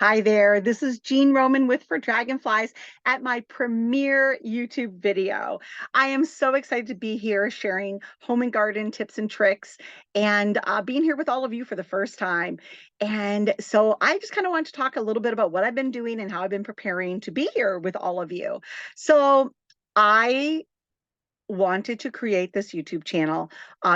Hi there, this is Jean Roman with For Dragonflies at my premiere YouTube video. I am so excited to be here sharing home and garden tips and tricks and being here with all of you for the first time. And so I just kind of want to talk a little bit about what I've been doing and how I've been preparing to be here with all of you. So I wanted to create this YouTube channel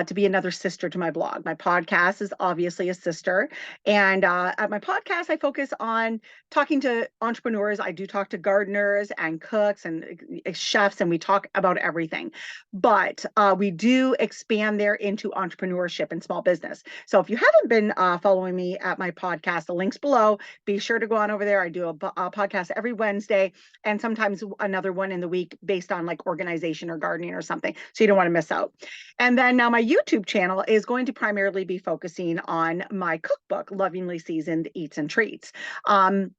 to be another sister to my blog. My podcast is obviously a sister. And at my podcast, I focus on talking to entrepreneurs. I do talk to gardeners and cooks and chefs, and we talk about everything. But we do expand there into entrepreneurship and small business. So if you haven't been following me at my podcast, the link's below. Be sure to go on over there. I do a podcast every Wednesday and sometimes another one in the week based on like organization or gardening or something. So you don't want to miss out. And then now my YouTube channel is going to primarily be focusing on my cookbook, Lovingly Seasoned Eats and Treats. I'm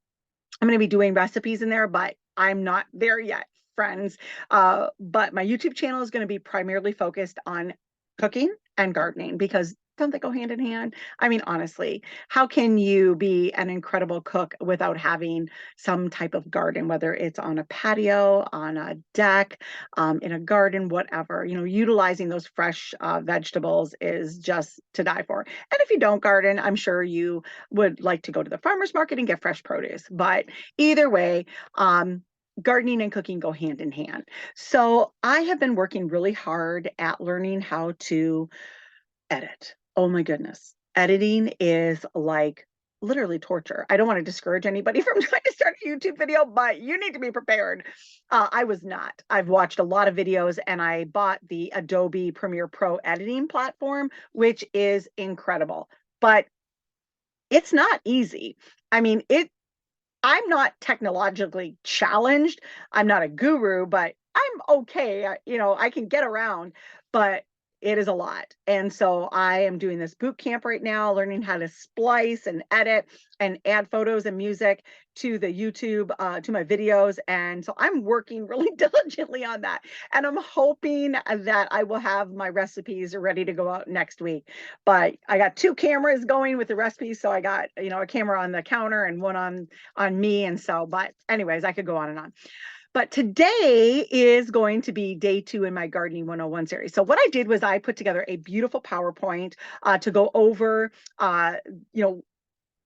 going to be doing recipes in there, but I'm not there yet, friends. But my YouTube channel is going to be primarily focused on cooking and gardening because don't they go hand in hand? I mean, honestly, how can you be an incredible cook without having some type of garden, whether it's on a patio, on a deck, in a garden, whatever? You know, utilizing those fresh vegetables is just to die for. And if you don't garden, I'm sure you would like to go to the farmer's market and get fresh produce. But either way, gardening and cooking go hand in hand. So I have been working really hard at learning how to edit. Oh my goodness. Editing is like literally torture. I don't want to discourage anybody from trying to start a YouTube video, but you need to be prepared. I was not. I've watched a lot of videos and I bought the Adobe Premiere Pro editing platform, which is incredible, but it's not easy. I mean, I'm not technologically challenged. I'm not a guru, but I'm okay. I can get around, but it is a lot. And so I am doing this boot camp right now, learning how to splice and edit and add photos and music to the YouTube, to my videos. And so I'm working really diligently on that. And I'm hoping that I will have my recipes ready to go out next week. But I got two cameras going with the recipes. So I got, a camera on the counter and one on me. And so, but anyways, I could go on and on. But today is going to be day 2 in my Gardening 101 series. So what I did was I put together a beautiful PowerPoint to go over, how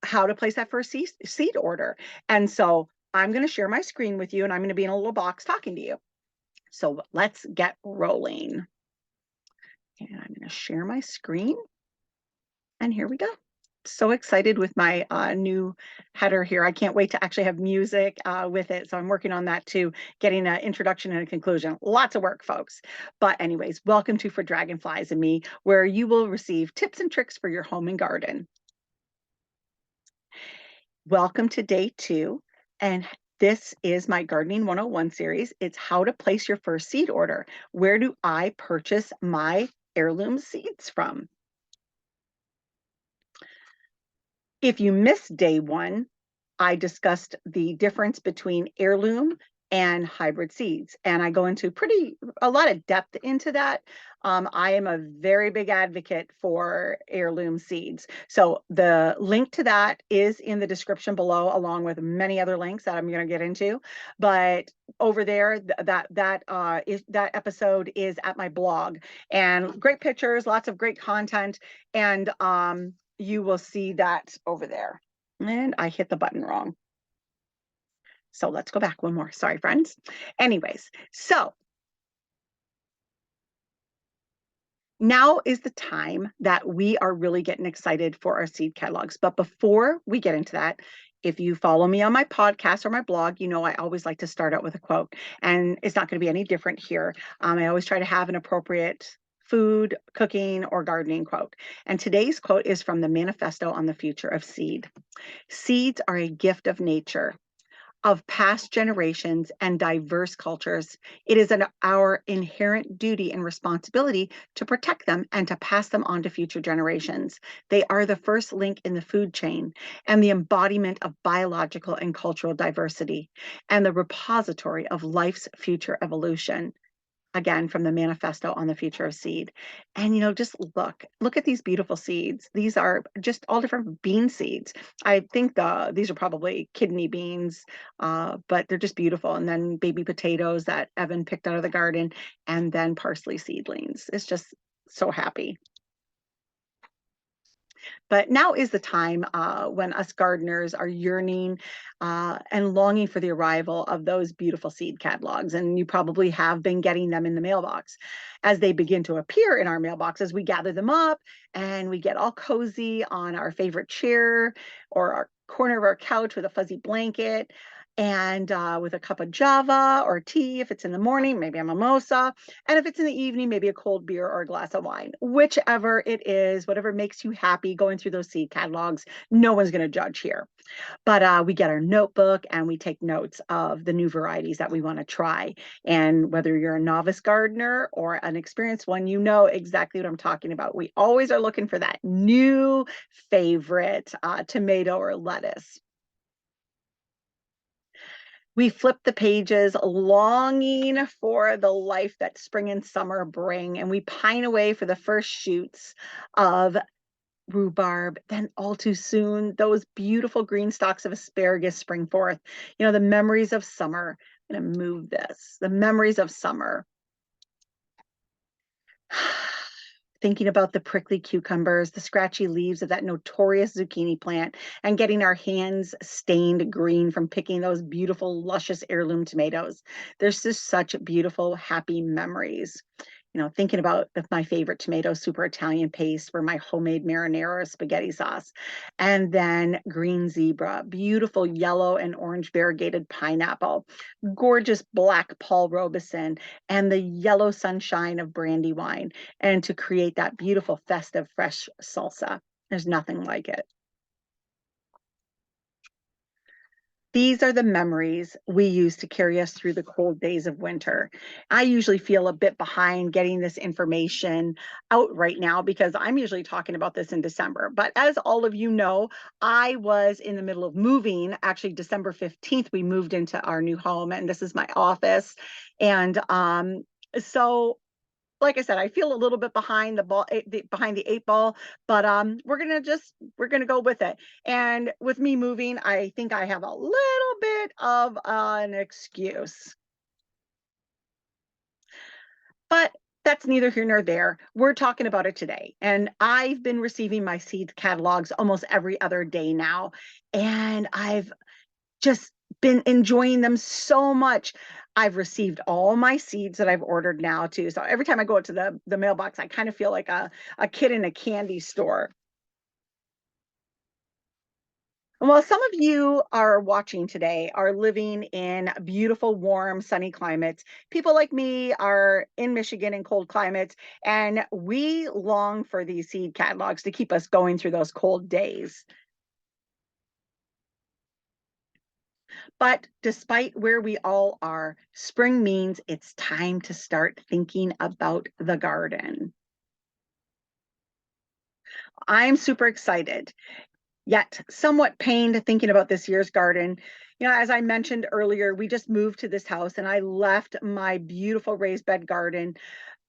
to place that first seed order. And so I'm going to share my screen with you and I'm going to be in a little box talking to you. So let's get rolling. And I'm going to share my screen. And here we go. So excited with my new header here. I can't wait to actually have music with it. So I'm working on that too, getting an introduction and a conclusion. Lots of work, folks. But anyways, welcome to For Dragonflies and Me, where you will receive tips and tricks for your home and garden. Welcome to day 2. And this is my Gardening 101 series. It's how to place your first seed order. Where do I purchase my heirloom seeds from? If you missed day 1, I discussed the difference between heirloom and hybrid seeds. And I go into a lot of depth into that. I am a very big advocate for heirloom seeds. So the link to that is in the description below, along with many other links that I'm going to get into. But over there, that episode is at my blog, and great pictures, lots of great content, and you will see that over there. And I hit the button wrong. So let's go back one more. Sorry, friends. Anyways, so now is the time that we are really getting excited for our seed catalogs. But before we get into that, if you follow me on my podcast or my blog, you know I always like to start out with a quote. And it's not going to be any different here. I always try to have an appropriate food, cooking, or gardening quote. And today's quote is from the Manifesto on the Future of Seed. Seeds are a gift of nature, of past generations and diverse cultures. It is our inherent duty and responsibility to protect them and to pass them on to future generations. They are the first link in the food chain and the embodiment of biological and cultural diversity and the repository of life's future evolution. again from the manifesto on the future of seed. And just look at these beautiful seeds. These are just all different bean seeds. I think these are probably kidney beans, but they're just beautiful. And then baby potatoes that Evan picked out of the garden, and then parsley seedlings. It's just so happy. But now is the time when us gardeners are yearning and longing for the arrival of those beautiful seed catalogs. And you probably have been getting them in the mailbox. As they begin to appear in our mailboxes, we gather them up and we get all cozy on our favorite chair or our corner of our couch with a fuzzy blanket and with a cup of java or tea if it's in the morning, maybe a mimosa. And if it's in the evening, maybe a cold beer or a glass of wine, whichever it is, whatever makes you happy going through those seed catalogs, no one's going to judge here. But we get our notebook and we take notes of the new varieties that we want to try. And whether you're a novice gardener or an experienced one, you know exactly what I'm talking about. We always are looking for that new favorite tomato or lettuce. We flip the pages longing for the life that spring and summer bring, and we pine away for the first shoots of rhubarb. Then all too soon, those beautiful green stalks of asparagus spring forth. The memories of summer. I'm going to move this. The memories of summer. Thinking about the prickly cucumbers, the scratchy leaves of that notorious zucchini plant, and getting our hands stained green from picking those beautiful, luscious heirloom tomatoes. There's just such beautiful, happy memories. Thinking about my favorite tomato super Italian paste for my homemade marinara spaghetti sauce. And then green zebra, beautiful yellow and orange variegated pineapple, gorgeous black Paul Robeson, and the yellow sunshine of Brandywine, and to create that beautiful festive fresh salsa. There's nothing like it. These are the memories we use to carry us through the cold days of winter. I usually feel a bit behind getting this information out right now because I'm usually talking about this in December. But as all of you know, I was in the middle of moving. Actually, December 15th, we moved into our new home, and this is my office. And so like I said, I feel a little bit behind behind the eight ball, but we're gonna go with it. And with me moving, I think I have a little bit of an excuse, but that's neither here nor there. We're talking about it today, and I've been receiving my seed catalogs almost every other day now, and I've just been enjoying them so much. I've received all my seeds that I've ordered now too. So every time I go to the mailbox, I kind of feel like a kid in a candy store. And while some of you are watching today are living in beautiful, warm, sunny climates, people like me are in Michigan in cold climates, and we long for these seed catalogs to keep us going through those cold days. But despite where we all are, spring means it's time to start thinking about the garden. I'm super excited, yet somewhat pained thinking about this year's garden. As I mentioned earlier, we just moved to this house and I left my beautiful raised bed garden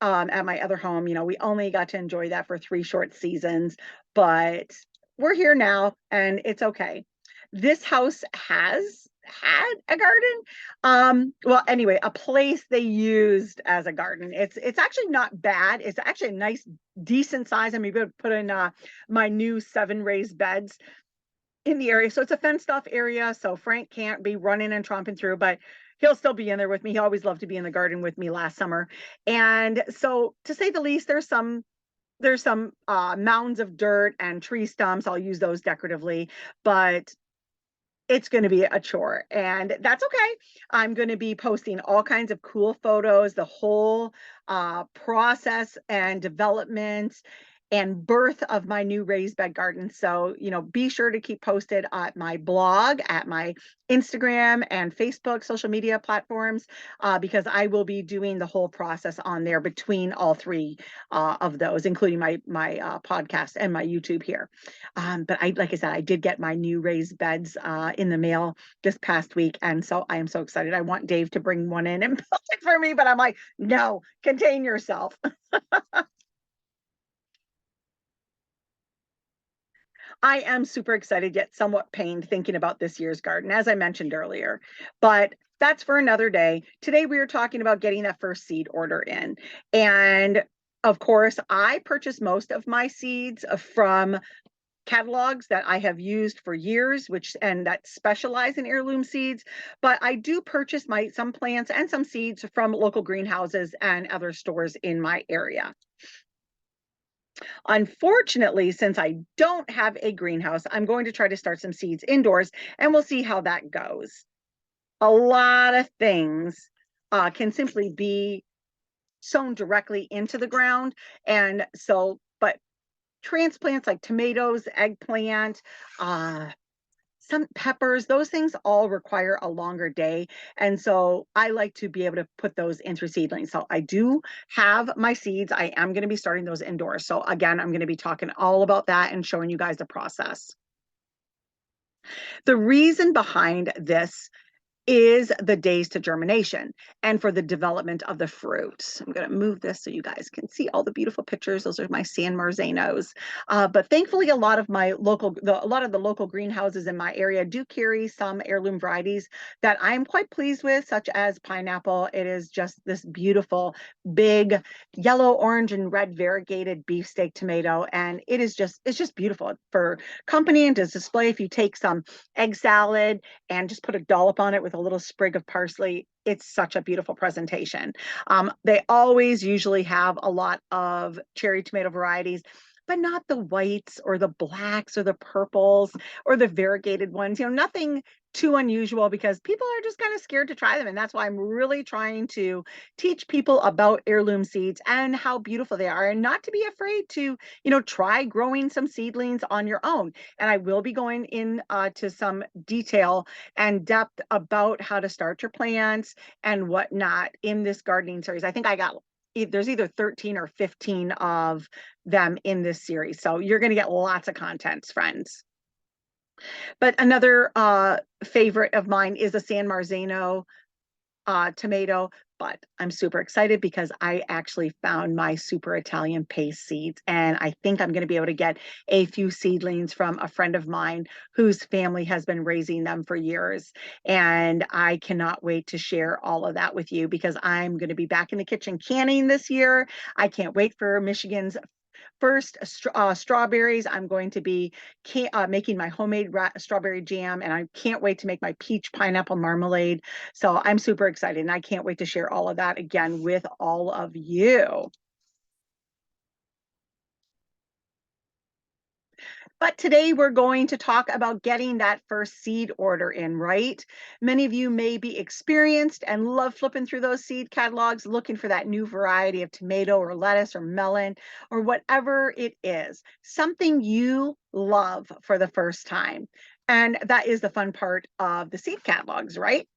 at my other home. We only got to enjoy that for 3 short seasons, but we're here now and it's okay. This house has had a garden. Well, anyway, a place they used as a garden. It's actually not bad. It's actually a nice, decent size. I'm able to put in my new 7 raised beds in the area. So it's a fenced off area. So Frank can't be running and tromping through, but he'll still be in there with me. He always loved to be in the garden with me last summer. And so to say the least, there's some mounds of dirt and tree stumps. I'll use those decoratively, but it's going to be a chore and that's okay. I'm going to be posting all kinds of cool photos, the whole process and development and birth of my new raised bed garden. So, be sure to keep posted at my blog, at my Instagram and Facebook social media platforms, because I will be doing the whole process on there between all three of those, including my podcast and my YouTube here. But like I said, I did get my new raised beds in the mail this past week, and so I am so excited. I want Dave to bring one in and build it for me, but I'm like, no, contain yourself. I am super excited, yet somewhat pained thinking about this year's garden, as I mentioned earlier. But that's for another day. Today, we are talking about getting that first seed order in. And of course, I purchase most of my seeds from catalogs that I have used for years, and that specialize in heirloom seeds. But I do purchase some plants and some seeds from local greenhouses and other stores in my area. Unfortunately, since I don't have a greenhouse, I'm going to try to start some seeds indoors, and we'll see how that goes. A lot of things can simply be sown directly into the ground. And so, but transplants like tomatoes, eggplant, some peppers, those things all require a longer day. And so I like to be able to put those in through seedlings. So I do have my seeds. I am going to be starting those indoors. So again, I'm going to be talking all about that and showing you guys the process. The reason behind this is the days to germination and for the development of the fruit. I'm going to move this so you guys can see all the beautiful pictures. Those are my San Marzanos. But thankfully, a lot of the local greenhouses in my area do carry some heirloom varieties that I'm quite pleased with, such as pineapple. It is just this beautiful, big yellow, orange, and red variegated beefsteak tomato, and it's just beautiful for company and to display. If you take some egg salad and just put a dollop on it with a little sprig of parsley, it's such a beautiful presentation. They always usually have a lot of cherry tomato varieties, but not the whites or the blacks or the purples or the variegated ones. Nothing too unusual, because people are just kind of scared to try them. And that's why I'm really trying to teach people about heirloom seeds and how beautiful they are, and not to be afraid to, try growing some seedlings on your own. And I will be going in to some detail and depth about how to start your plants and whatnot in this gardening series. I think there's either 13 or 15 of them in this series. So you're going to get lots of contents, friends. But another favorite of mine is a San Marzano tomato, but I'm super excited because I actually found my super Italian paste seeds, and I think I'm going to be able to get a few seedlings from a friend of mine whose family has been raising them for years. And I cannot wait to share all of that with you, because I'm going to be back in the kitchen canning this year. I can't wait for Michigan's first strawberries. I'm going to be making my homemade strawberry jam, and I can't wait to make my peach pineapple marmalade. So I'm super excited, and I can't wait to share all of that again with all of you. But today we're going to talk about getting that first seed order in, right? Many of you may be experienced and love flipping through those seed catalogs, looking for that new variety of tomato or lettuce or melon or whatever it is, something you love for the first time. And that is the fun part of the seed catalogs, right?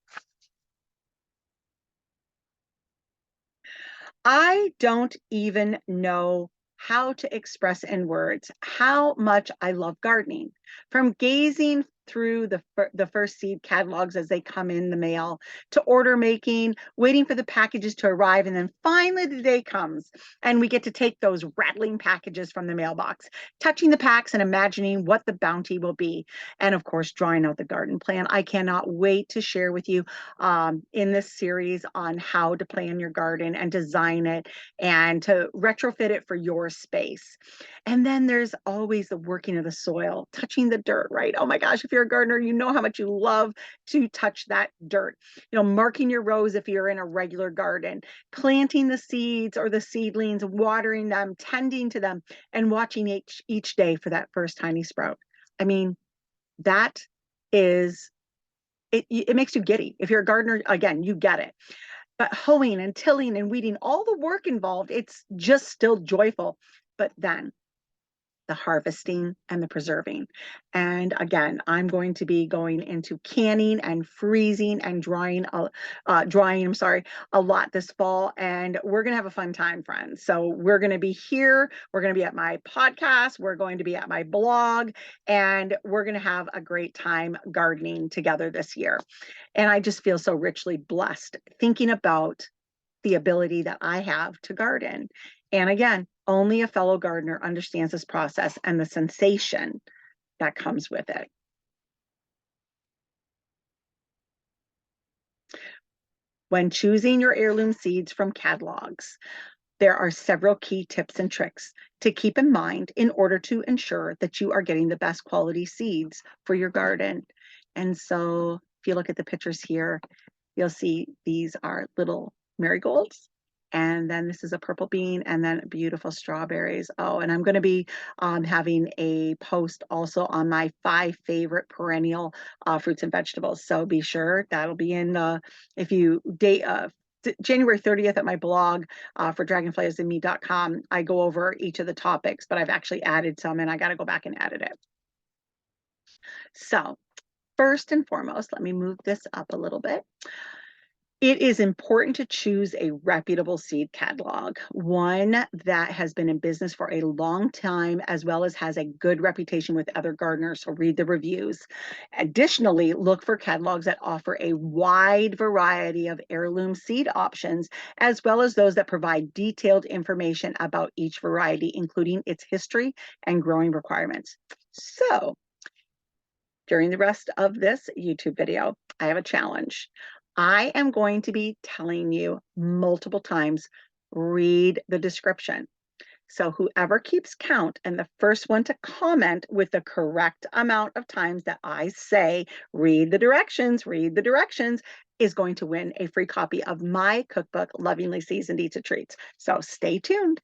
I don't even know how to express in words how much I love gardening. From gazing through the first seed catalogs as they come in the mail, to order making, waiting for the packages to arrive, and then finally the day comes and we get to take those rattling packages from the mailbox, touching the packs and imagining what the bounty will be. And of course, drawing out the garden plan. I cannot wait to share with you in this series on how to plan your garden and design it and to retrofit it for your space. And then there's always the working of the soil, touching the dirt, right? Oh my gosh, if you're a gardener, you know how much you love to touch that dirt. Marking your rows if you're in a regular garden, planting the seeds or the seedlings, watering them, tending to them, and watching each day for that first tiny sprout. I mean, that is it makes you giddy. If you're a gardener, again, you get it. But hoeing and tilling and weeding, all the work involved, it's just still joyful. But then the harvesting, and the preserving. And again, I'm going to be going into canning and freezing and drying, I'm sorry, a lot this fall. And we're going to have a fun time, friends. So we're going to be here. We're going to be at my podcast. We're going to be at my blog, and we're going to have a great time gardening together this year. And I just feel so richly blessed thinking about the ability that I have to garden. And again, only a fellow gardener understands this process and the sensation that comes with it. When choosing your heirloom seeds from catalogs, there are several key tips and tricks to keep in mind in order to ensure that you are getting the best quality seeds for your garden. And so if you look at the pictures here, you'll see these are little marigolds. And then this is a purple bean, and then beautiful strawberries. Oh, and I'm going to be having a post also on my 5 favorite perennial fruits and vegetables. So be sure that'll be in the, if you date, January 30th at my blog for dragonfliesandme.com. I go over each of the topics, but I've actually added some, and I got to go back and edit it. So first and foremost, let me move this up a little bit. It is important to choose a reputable seed catalog, one that has been in business for a long time, as well as has a good reputation with other gardeners. So read the reviews. Additionally, look for catalogs that offer a wide variety of heirloom seed options, as well as those that provide detailed information about each variety, including its history and growing requirements. So during the rest of this YouTube video, I have a challenge. I am going to be telling you multiple times, read the description. So whoever keeps count and the first one to comment with the correct amount of times that I say, read the directions, is going to win a free copy of my cookbook, Lovingly Seasoned Eats and Treats. So stay tuned.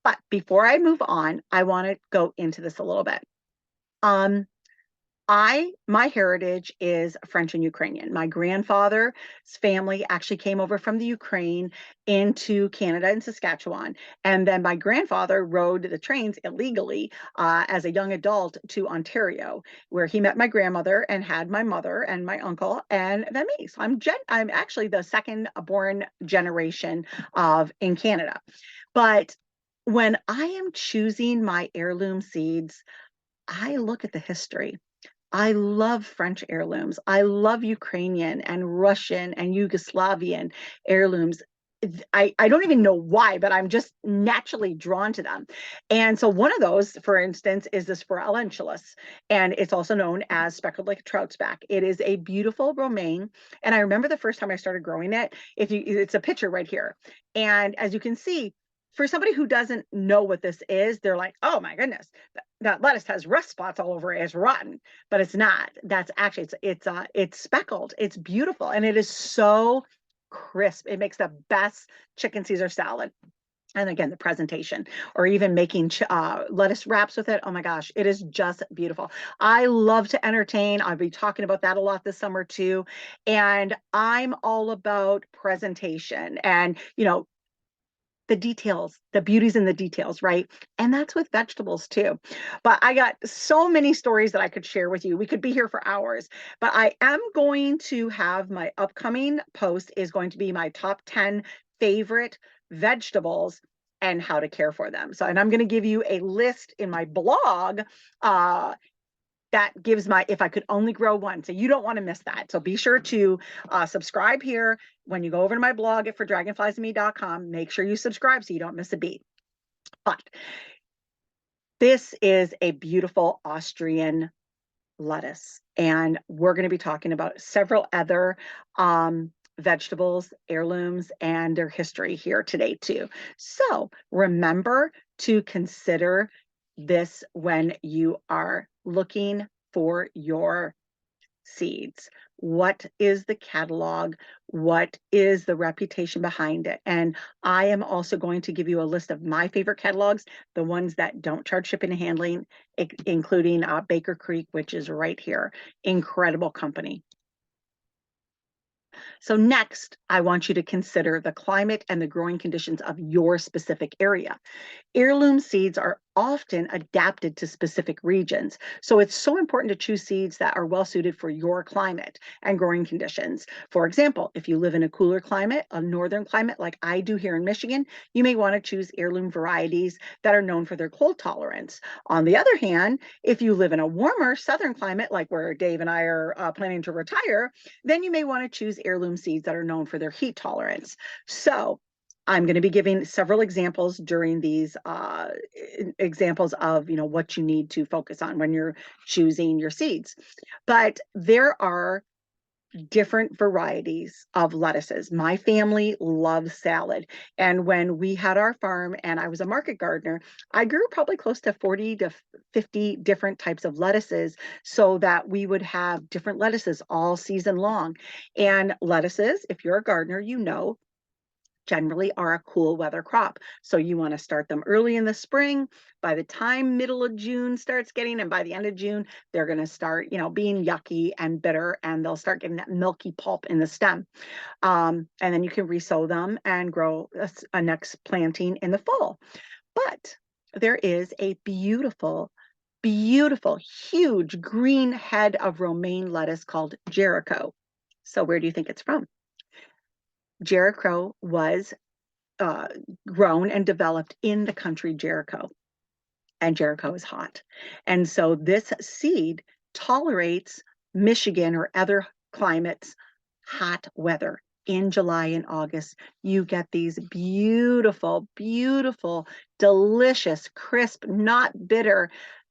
But before I move on, I want to go into this a little bit. My heritage is French and Ukrainian. My grandfather's family actually came over from the Ukraine into Canada and Saskatchewan. And then my grandfather rode the trains illegally as a young adult to Ontario, where he met my grandmother and had my mother and my uncle and then me. So I'm actually the second born generation in Canada. But when I am choosing my heirloom seeds, I look at the history. I love French heirlooms. I love Ukrainian and Russian and Yugoslavian heirlooms. I don't even know why, but I'm just naturally drawn to them. And so one of those, for instance, is the Spiralentulus, and it's also known as speckled like a trout's back. It is a beautiful romaine, and I remember the first time I started growing it. It's a picture right here, and as you can see, for somebody who doesn't know what this is, they're like, "Oh my goodness, that lettuce has rust spots all over it. It's rotten," but it's not. That's actually it's speckled. It's beautiful, and it is so crisp. It makes the best chicken Caesar salad. And again, the presentation, or even making lettuce wraps with it. Oh my gosh, it is just beautiful. I love to entertain. I'll be talking about that a lot this summer too. And I'm all about presentation and, the details, the beauties in the details, right? And that's with vegetables too. But I got so many stories that I could share with you. We could be here for hours, but I am going to have my upcoming post is going to be my top 10 favorite vegetables and how to care for them. So, and I'm going to give you a list in my blog that gives my if I could only grow one. So you don't want to miss that. So be sure to subscribe here. When you go over to my blog at fordragonfliesandme.com, make sure you subscribe so you don't miss a beat. But this is a beautiful Austrian lettuce, and we're going to be talking about several other vegetables, heirlooms, and their history here today too. So remember to consider this when you are looking for your seeds. What is the catalog? What is the reputation behind it? And I am also going to give you a list of my favorite catalogs, the ones that don't charge shipping and handling, including Baker Creek, which is right here. Incredible company. So next, I want you to consider the climate and the growing conditions of your specific area. Heirloom seeds are often adapted to specific regions. So it's so important to choose seeds that are well suited for your climate and growing conditions. For example, if you live in a cooler climate, a northern climate like I do here in Michigan, you may want to choose heirloom varieties that are known for their cold tolerance. On the other hand, if you live in a warmer southern climate like where Dave and I are planning to retire, then you may want to choose heirloom seeds that are known for their heat tolerance. So I'm going to be giving several examples during these examples of what you need to focus on when you're choosing your seeds. But there are different varieties of lettuces. My family loves salad. And when we had our farm and I was a market gardener, I grew probably close to 40 to 50 different types of lettuces so that we would have different lettuces all season long. And lettuces, if you're a gardener, generally are a cool weather crop. So you want to start them early in the spring. By the time middle of June starts getting, and by the end of June, they're going to start, being yucky and bitter, and they'll start getting that milky pulp in the stem. And then you can resow them and grow a next planting in the fall. But there is a beautiful, beautiful, huge green head of romaine lettuce called Jericho. So where do you think it's from? Jericho was uh, grown and developed in the country Jericho, and Jericho is hot. And so this seed tolerates Michigan or other climates, hot weather. In July and August, you get these beautiful, beautiful, delicious, crisp, not bitter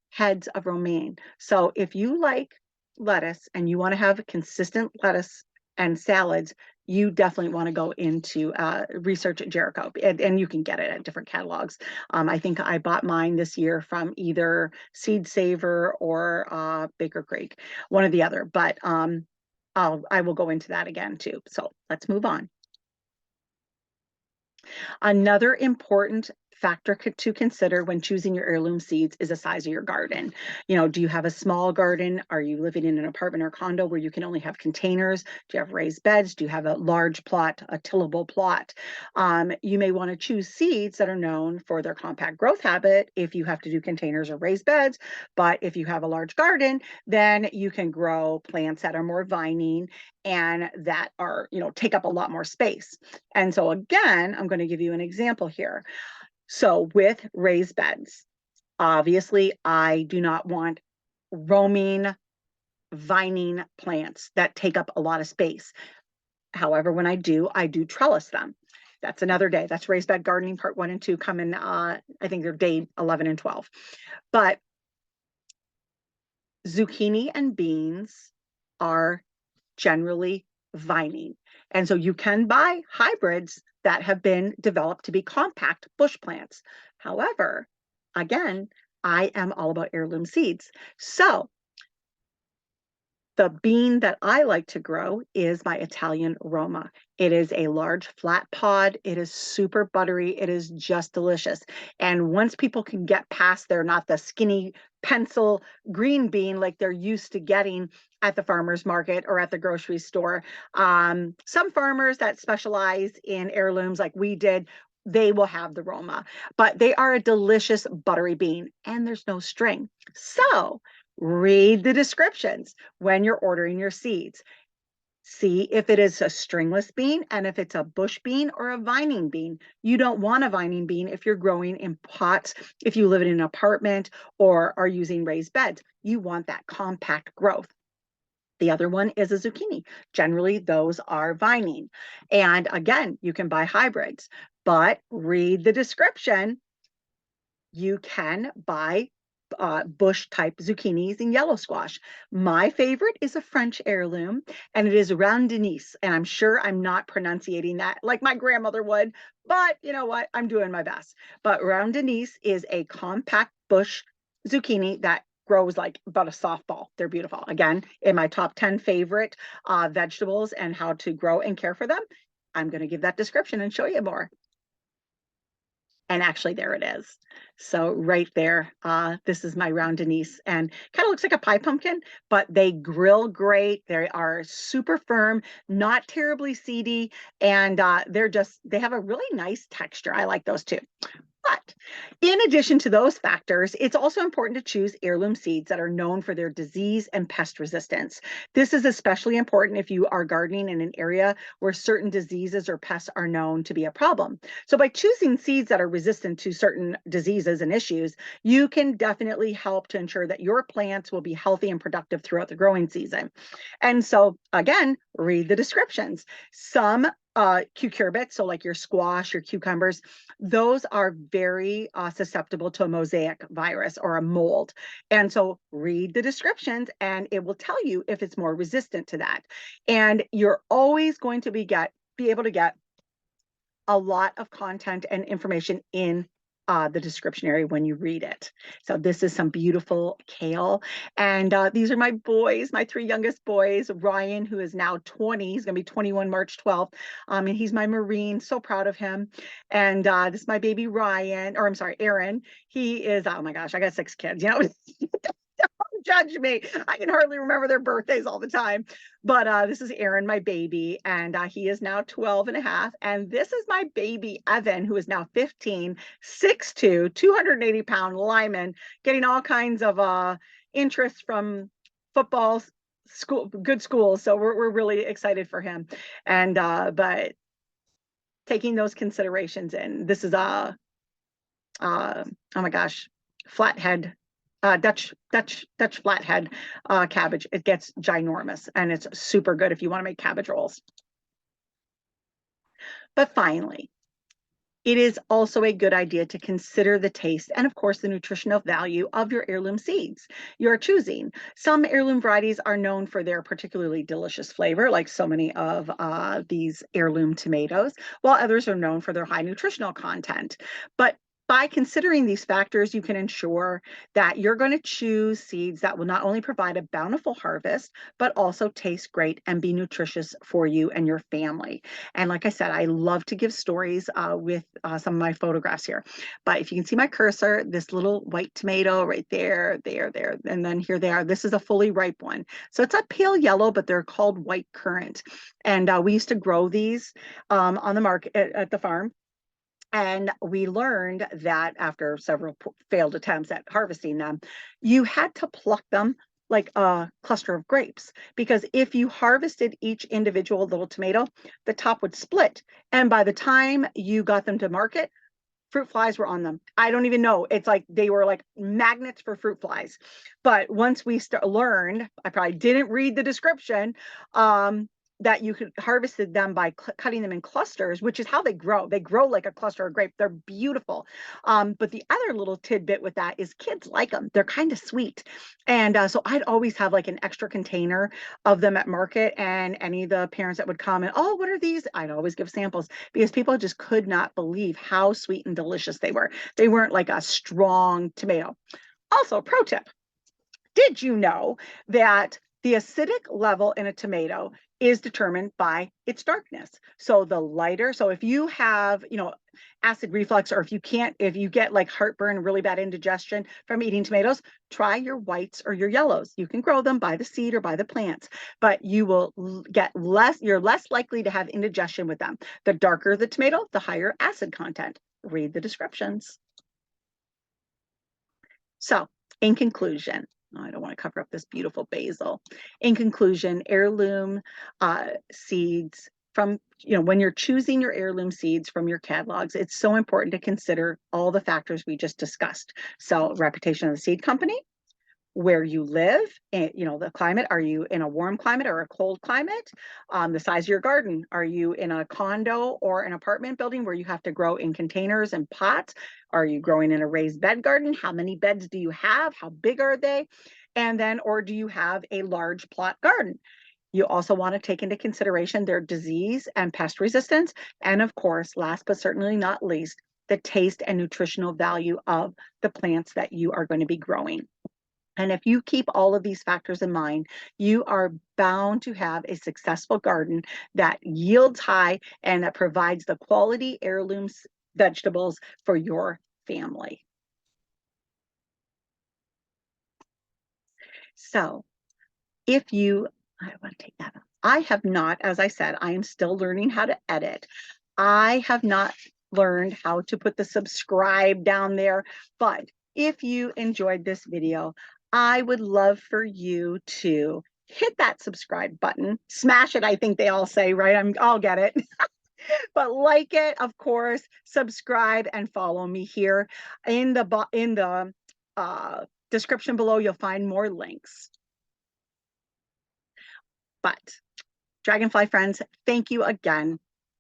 heads of romaine. So if you like lettuce and you want to have consistent lettuce and salads, you definitely want to go into research at Jericho, and you can get it at different catalogs. I think I bought mine this year from either Seed Saver or Baker Creek, one or the other, but I will go into that again too. So let's move on. Another important factor to consider when choosing your heirloom seeds is the size of your garden. Do you have a small garden? Are you living in an apartment or condo where you can only have containers? Do you have raised beds? Do you have a large plot, a tillable plot? You may want to choose seeds that are known for their compact growth habit if you have to do containers or raised beds. But if you have a large garden, then you can grow plants that are more vining and that are, take up a lot more space. And so again, I'm going to give you an example here. So with raised beds, obviously I do not want roaming, vining plants that take up a lot of space. However, when I do trellis them. That's another day. That's raised bed gardening part 1 and 2 coming, I think they're day 11 and 12. But zucchini and beans are generally vining. And so you can buy hybrids that have been developed to be compact bush plants. However, again, I am all about heirloom seeds. So the bean that I like to grow is my Italian Roma. It is a large flat pod. It is super buttery. It is just delicious. And once people can get past, they're not the skinny pencil green bean like they're used to getting at the farmer's market or at the grocery store. Some farmers that specialize in heirlooms like we did, they will have the Roma, but they are a delicious buttery bean and there's no string. So read the descriptions when you're ordering your seeds. See if it is a stringless bean and if it's a bush bean or a vining bean. You don't want a vining bean if you're growing in pots, if you live in an apartment or are using raised beds. You want that compact growth. The other one is a zucchini. Generally, those are vining. And again, you can buy hybrids, but read the description. You can buy bush type zucchinis and yellow squash. My favorite is a French heirloom, and it is Rondenis. And I'm sure I'm not pronunciating that like my grandmother would, but you know what? I'm doing my best. But Rondenis is a compact bush zucchini that grows like about a softball. They're beautiful. Again, in my top 10 favorite vegetables and how to grow and care for them, I'm going to give that description and show you more. And actually, there it is. So right there, this is my round Denise, and kind of looks like a pie pumpkin, but they grill great. They are super firm, not terribly seedy, and they have a really nice texture. I like those too. But in addition to those factors, it's also important to choose heirloom seeds that are known for their disease and pest resistance. This is especially important if you are gardening in an area where certain diseases or pests are known to be a problem. So by choosing seeds that are resistant to certain diseases and issues, you can definitely help to ensure that your plants will be healthy and productive throughout the growing season. And so again, read the descriptions. Some cucurbits, so like your squash, your cucumbers, those are very susceptible to a mosaic virus or a mold. And so read the descriptions and it will tell you if it's more resistant to that. And you're always going to be able to get a lot of content and information in the description area when you read it. So this is some beautiful kale. And these are my boys, my three youngest boys. Ryan, who is now 20, he's going to be 21 March 12th. And he's my Marine, so proud of him. And this is my baby Ryan, or I'm sorry, Aaron. He is, oh my gosh, I got 6 kids, you know. Don't judge me. I can hardly remember their birthdays all the time. But this is Aaron, my baby, and he is now 12 and a half. And this is my baby, Evan, who is now 15, 6'2", 280-pound lineman, getting all kinds of interest from football, school, good schools. So we're really excited for him. And but taking those considerations in, this is oh my gosh, flathead, Dutch flathead cabbage. It gets ginormous and it's super good if you want to make cabbage rolls. But finally, it is also a good idea to consider the taste and, of course, the nutritional value of your heirloom seeds you're choosing. Some heirloom varieties are known for their particularly delicious flavor, like so many of these heirloom tomatoes, while others are known for their high nutritional content. But by considering these factors, you can ensure that you're going to choose seeds that will not only provide a bountiful harvest, but also taste great and be nutritious for you and your family. And like I said, I love to give stories with some of my photographs here. But if you can see my cursor, this little white tomato right there, there, and then here they are. This is a fully ripe one. So it's a pale yellow, but they're called white currant. And we used to grow these on the market at the farm. And we learned that after several failed attempts at harvesting them, you had to pluck them like a cluster of grapes, because if you harvested each individual little tomato, the top would split. And by the time you got them to market, fruit flies were on them. I don't even know. It's like they were like magnets for fruit flies. But once we learned, I probably didn't read the description, that you could harvested them by cutting them in clusters, which is how they grow. They grow like a cluster of grape. They're beautiful. But the other little tidbit with that is kids like them. They're kind of sweet. And so I'd always have like an extra container of them at market, and any of the parents that would come and, oh, what are these? I'd always give samples, because people just could not believe how sweet and delicious they were. They weren't like a strong tomato. Also, pro tip, did you know that the acidic level in a tomato is determined by its darkness? So the lighter, so if you have, acid reflux, or if you get like heartburn, really bad indigestion from eating tomatoes, try your whites or your yellows. You can grow them by the seed or by the plants, but you will you're less likely to have indigestion with them. The darker the tomato, the higher acid content. Read the descriptions. So in conclusion, I don't want to cover up this beautiful basil. In conclusion, heirloom seeds when you're choosing your heirloom seeds from your catalogs, it's so important to consider all the factors we just discussed. So reputation of the seed company, where you live, and the climate. Are you in a warm climate or a cold climate? The size of your garden. Are you in a condo or an apartment building where you have to grow in containers and pots? Are you growing in a raised bed garden? How many beds do you have? How big are they? And then, or do you have a large plot garden? You also want to take into consideration their disease and pest resistance. And of course, last but certainly not least, the taste and nutritional value of the plants that you are going to be growing. And if you keep all of these factors in mind, you are bound to have a successful garden that yields high and that provides the quality heirlooms vegetables for your family. So if you, I want to take that off. I have not, as I said, I am still learning how to edit. I have not learned how to put the subscribe down there, but if you enjoyed this video, I would love for you to hit that subscribe button, smash it, I think they all say, right? I'll get it. But like it, of course, subscribe and follow me here. In the description below, you'll find more links. But Dragonfly friends, thank you again.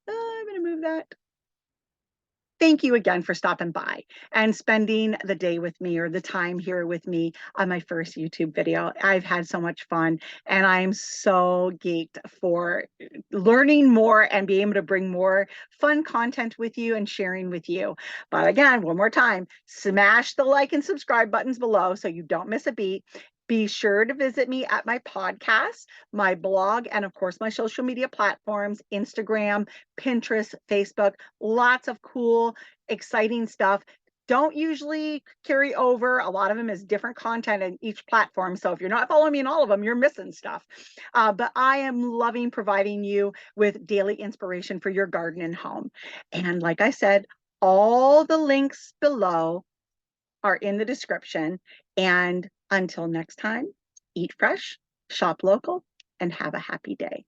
I'm going to move that. Thank you again for stopping by and spending the day with me, or the time here with me on my first YouTube video. I've had so much fun, and I'm so geeked for learning more and being able to bring more fun content with you and sharing with you. But again, one more time, smash the like and subscribe buttons below so you don't miss a beat. Be sure to visit me at my podcast, my blog, and of course, my social media platforms, Instagram, Pinterest, Facebook, lots of cool, exciting stuff. Don't usually carry over. A lot of them is different content in each platform. So if you're not following me in all of them, you're missing stuff. But I am loving providing you with daily inspiration for your garden and home. And like I said, all the links below are in the description. And until next time, eat fresh, shop local, and have a happy day.